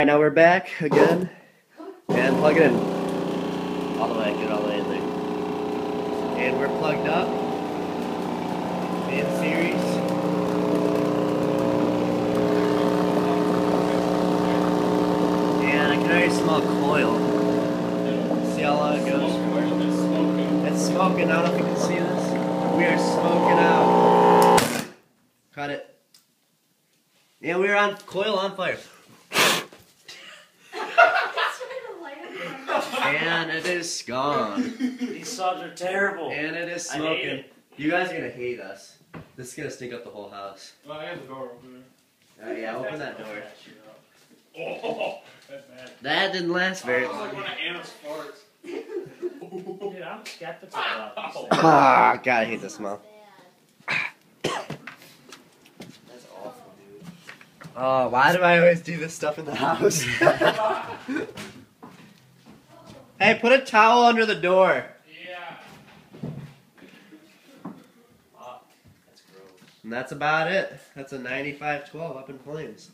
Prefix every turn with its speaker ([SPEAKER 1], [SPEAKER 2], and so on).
[SPEAKER 1] Now we're back again, and plug it in. All the way, get it all the way in there. And we're plugged up, in series. And I can already smell coil. See how long it goes? It's smoking, I don't know if you can see this. We are smoking out. Cut it. Yeah, we are on coil on fire. And it is gone.
[SPEAKER 2] These subs are terrible.
[SPEAKER 1] And it is smoking. You guys are gonna hate us. This is gonna stink up the whole house.
[SPEAKER 3] Well, I have the door open
[SPEAKER 1] Oh yeah, open that door.
[SPEAKER 3] Oh, that's bad.
[SPEAKER 1] That didn't last very
[SPEAKER 3] It's like
[SPEAKER 1] long.
[SPEAKER 3] one of Anna's farts.
[SPEAKER 2] Dude, I'm skeptical about this thing.
[SPEAKER 1] Ah, God, I hate the smell.
[SPEAKER 2] That's awful, dude.
[SPEAKER 1] Oh, why do I always do this stuff in the house? Hey, put a towel under the door.
[SPEAKER 3] Yeah.
[SPEAKER 2] Fuck. That's gross.
[SPEAKER 1] And that's about it. That's a 95-12 up in flames.